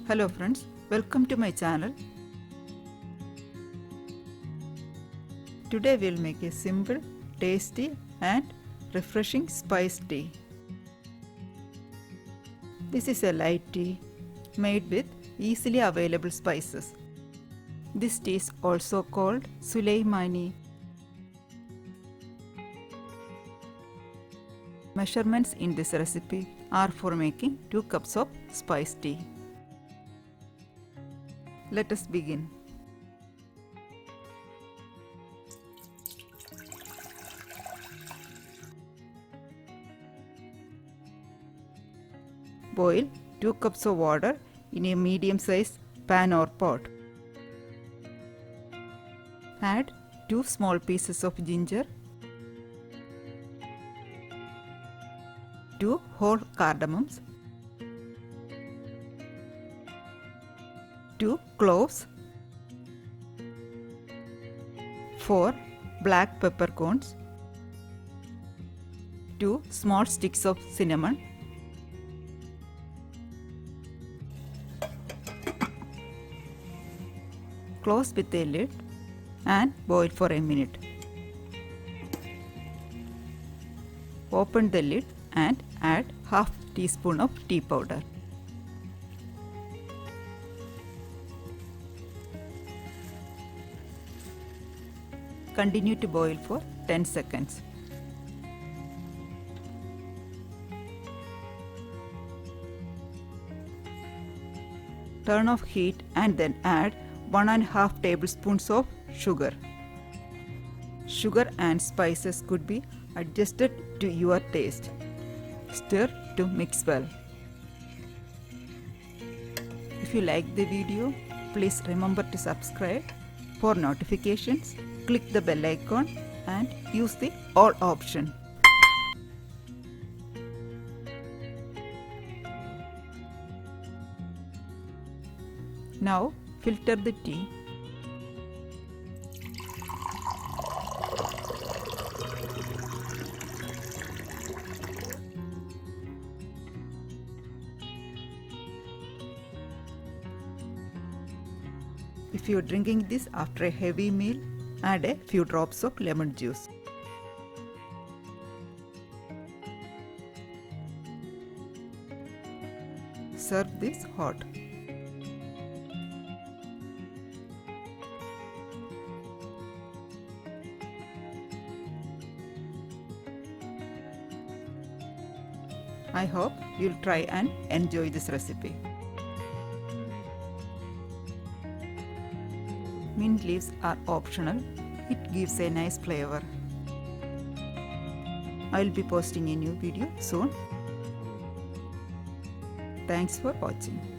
Hello friends, welcome to my channel. Today we'll make a simple, tasty and refreshing spiced tea. This is a light tea made with easily available spices. This tea is also called Sulaimani. Measurements in this recipe are for making 2 cups of spiced tea. Let us begin. Boil 2 cups of water in a medium-sized pan or pot. Add 2 small pieces of ginger, 2 whole cardamoms, 2 cloves, 4 black peppercorns, 2 small sticks of cinnamon, close with a lid and boil for a minute. Open the lid and add half teaspoon of tea powder. Continue to boil for 10 seconds. Turn off heat and then add 1.5 tablespoons of sugar. Sugar and spices could be adjusted to your taste. Stir to mix well. If you like the video, please remember to subscribe. For notifications, click the bell icon and use the all option. Now filter the tea. If you are drinking this after a heavy meal, add a few drops of lemon juice. Serve this hot. I hope you'll try and enjoy this recipe. Mint leaves are optional. It gives a nice flavor. I'll be posting a new video soon. Thanks for watching.